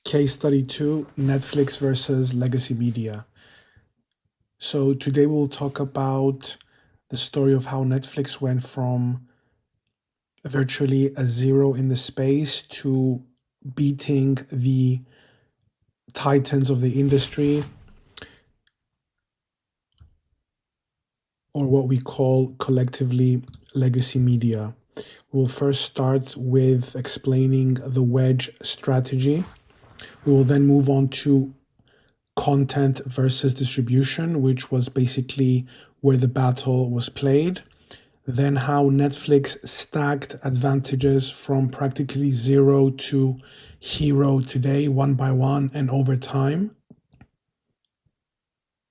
Case study 2, Netflix versus legacy media. So today we'll talk about the story of how Netflix went from virtually a zero in the space to beating the titans of the industry, or what we call collectively legacy media. We'll first start with explaining the wedge strategy. We will then move on to content versus distribution, which was basically where the battle was played. Then how Netflix stacked advantages from practically zero to hero today, one by one and over time.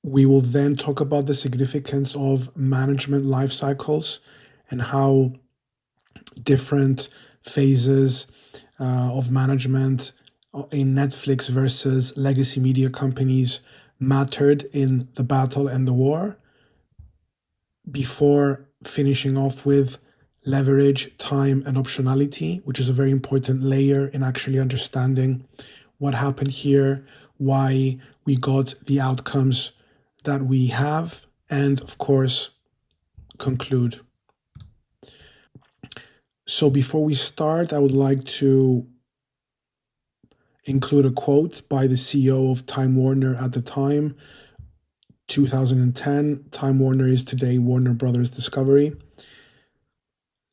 We will then talk about the significance of management life cycles and how different phases of management in Netflix versus legacy media companies mattered in the battle and the war, before finishing off with leverage, time, and optionality, which is a very important layer in actually understanding what happened here, why we got the outcomes that we have, and of course, conclude. So before we start, I would like to include a quote by the CEO of Time Warner at the time, 2010. Time Warner is today Warner Brothers Discovery.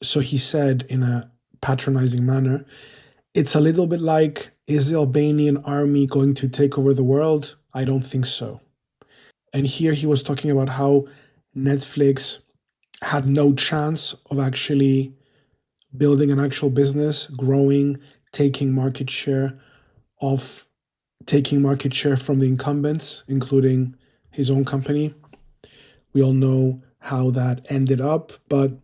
So he said in a patronizing manner, "It's a little bit like, is the Albanian army going to take over the world? I don't think so." And here he was talking about how Netflix had no chance of actually building an actual business, growing, taking market share from the incumbents, including his own company. We all know how that ended up, but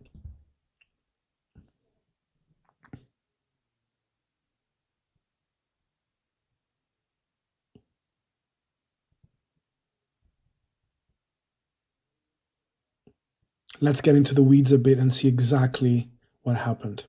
let's get into the weeds a bit and see exactly what happened.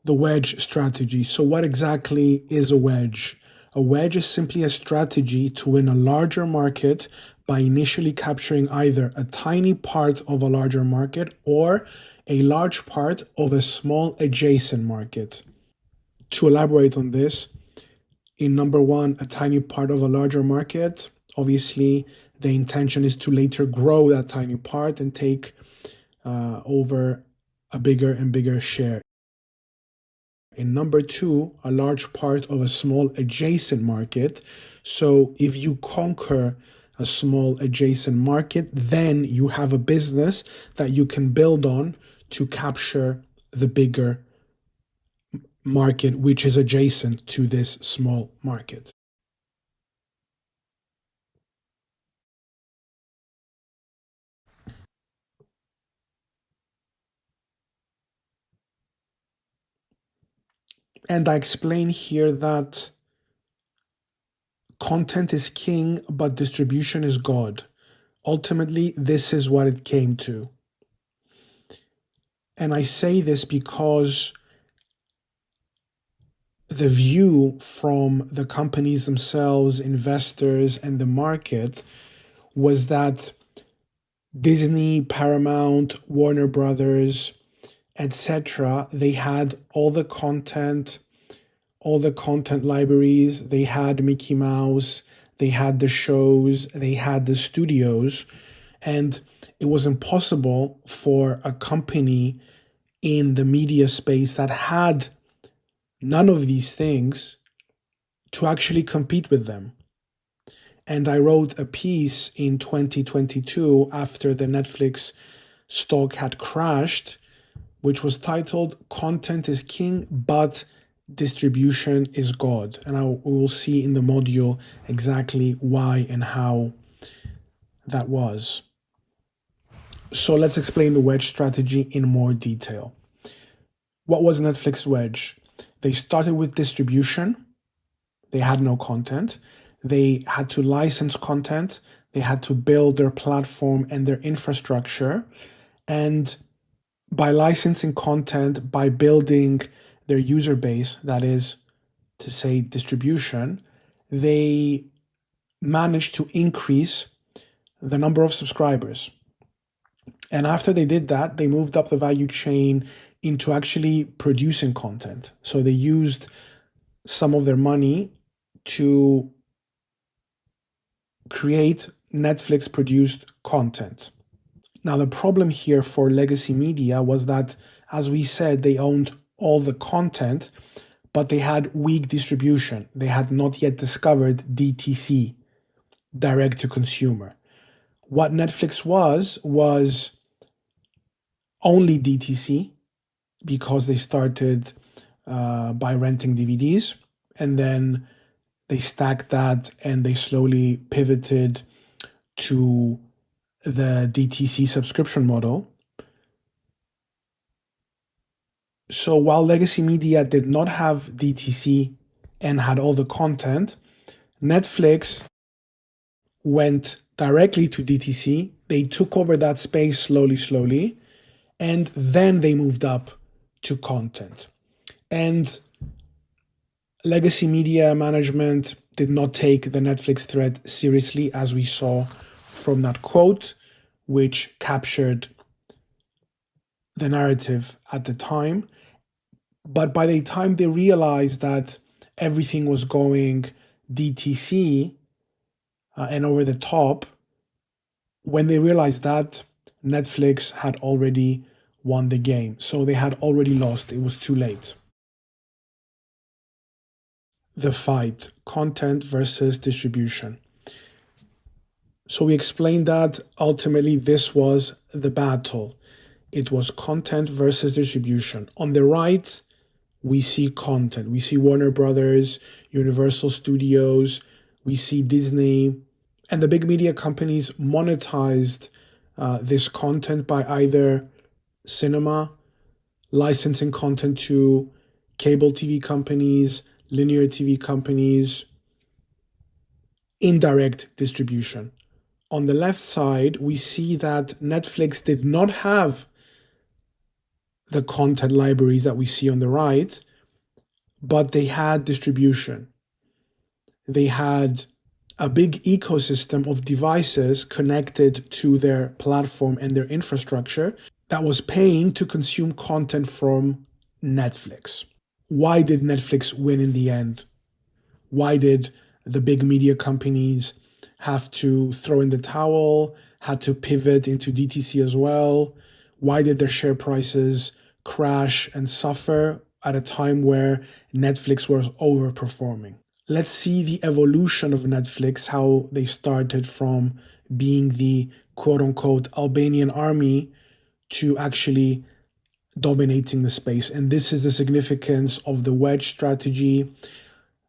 The wedge strategy. So what exactly is a wedge? A wedge is simply a strategy to win a larger market by initially capturing either a tiny part of a larger market or a large part of a small adjacent market. To elaborate on this, in number one, a tiny part of a larger market, obviously the intention is to later grow that tiny part and take over a bigger and bigger share. In number two, a large part of a small adjacent market. So if you conquer a small adjacent market, then you have a business that you can build on to capture the bigger market, which is adjacent to this small market. And I explain here that content is king, but distribution is God. Ultimately, this is what it came to. And I say this because the view from the companies themselves, investors, and the market was that Disney, Paramount, Warner Brothers, etc., they had all the content libraries, they had Mickey Mouse, they had the shows, they had the studios, and it was impossible for a company in the media space that had none of these things to actually compete with them. And I wrote a piece in 2022 after the Netflix stock had crashed, which was titled "Content is King, but Distribution is God." And we will see in the module exactly why and how that was. So let's explain the wedge strategy in more detail. What was Netflix wedge? They started with distribution. They had no content. They had to license content. They had to build their platform and their infrastructure. And by licensing content, by building their user base, that is to say distribution, they managed to increase the number of subscribers. And after they did that, they moved up the value chain into actually producing content. So they used some of their money to create Netflix produced content. Now, the problem here for legacy media was that, as we said, they owned all the content, but they had weak distribution. They had not yet discovered DTC, direct to consumer. What Netflix was only DTC, because they started by renting DVDs, and then they stacked that and they slowly pivoted to the DTC subscription model. So while legacy media did not have DTC and had all the content, Netflix went directly to DTC. They took over that space slowly, and then they moved up to content. And legacy media management did not take the Netflix threat seriously, as we saw from that quote, which captured the narrative at the time. But by the time they realized that everything was going DTC and over the top, when they realized that, Netflix had already won the game. So they had already lost. It was too late. The fight, content versus distribution. So we explained that ultimately this was the battle. It was content versus distribution. On the right, we see content. We see Warner Brothers, Universal Studios, we see Disney, and the big media companies monetized this content by either cinema, licensing content to cable TV companies, linear TV companies, indirect distribution. On the left side, we see that Netflix did not have the content libraries that we see on the right, but they had distribution. They had a big ecosystem of devices connected to their platform and their infrastructure that was paying to consume content from Netflix. Why did Netflix win in the end? Why did the big media companies have to throw in the towel, had to pivot into DTC as well? Why did their share prices crash and suffer at a time where Netflix was overperforming? Let's see the evolution of Netflix, how they started from being the quote-unquote Albanian army to actually dominating the space. And this is the significance of the wedge strategy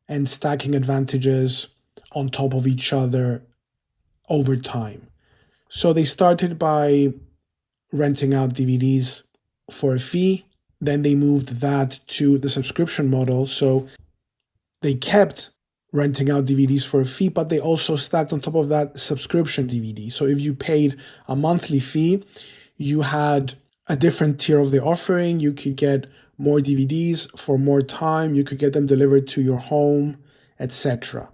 and stacking advantages on top of each other over time. So they started by renting out DVDs for a fee. Then they moved that to the subscription model. So they kept renting out DVDs for a fee, but they also stacked on top of that subscription DVD. So if you paid a monthly fee, you had a different tier of the offering. You could get more DVDs for more time. You could get them delivered to your home, etc.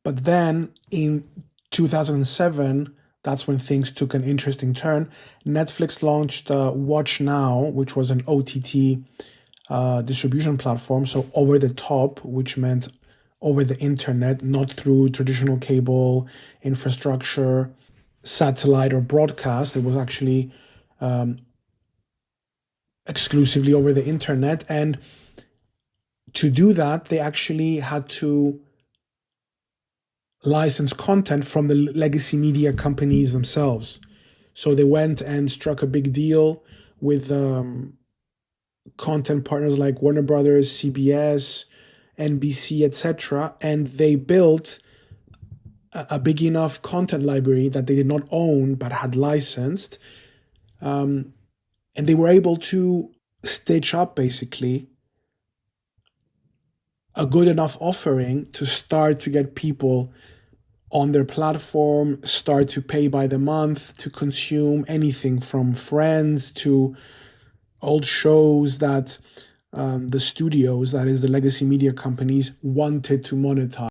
But then in 2007, that's when things took an interesting turn. Netflix launched Watch Now, which was an OTT distribution platform, so over the top, which meant over the internet, not through traditional cable infrastructure, satellite, or broadcast. It was actually exclusively over the internet. And to do that, they actually had to license content from the legacy media companies themselves. So they went and struck a big deal with content partners like Warner Brothers, CBS, NBC, etc. And they built a big enough content library that they did not own but had licensed. And they were able to stitch up basically a good enough offering to start to get people on their platform, start to pay by the month, to consume anything from Friends to old shows that the studios, that is the legacy media companies, wanted to monetize.